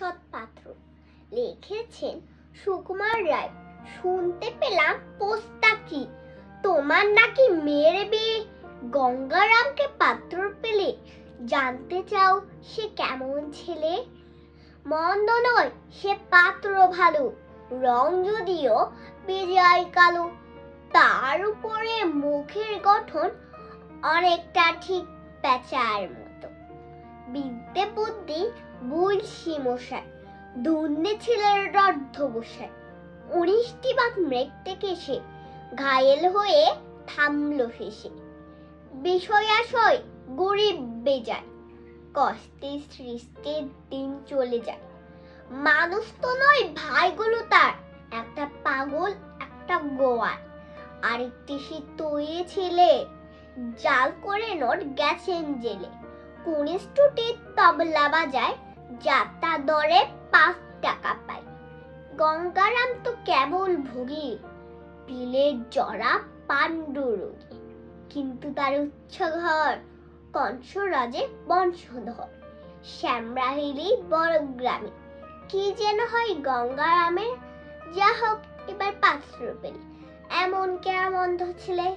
সৎপাত্র। লিখেছেন সুকুমার রায়। শুনতে পেলাম পোস্তা কি তোমার নাকি মেয়ের বিয়ে গঙ্গারামকে পাত্র পেলে। জানতে চাও সে কেমন ছেলে? মন্দ নয় সে পাত্র ভালো, রং যদিও বেজায় কালো। তার উপরে মুখের গঠন অনেকটা ঠিক পেঁচার মতো। বিদ্যে বুদ্ধি বুঝি মশাই, দুর্নে ছিলেন অধ্যবসায়। 19টি বাঘ মৃত্যে কেশে ঘায়েল হয়ে থামলো হেসে। বিষয় আশয় গরিব বেজায়, কষ্টে সৃষ্টির দিন চলে যায়। মানুষ তো নয় ভাইগুলো তার, একটা পাগল একটা গোয়ার। আরেকটি সে তৈরি ছেলে, জাল করে নোট গেছেন জেলে। কনিষ্ঠটি তবলা বাজায়, যাত্রা দরে 5 টাকা পায়। গঙ্গারাম তো কেবল ভোগী, পিলের জরা পাণ্ডুরোগী। কিন্তু তার উচ্চ ঘর কংসরাজে বংশধর। শ্যামরাহিলি বড় গ্রামে কি যেন হয় গঙ্গারামের। যা হোক এবার পাত্র পেলে, এমন কেমন ছেলে।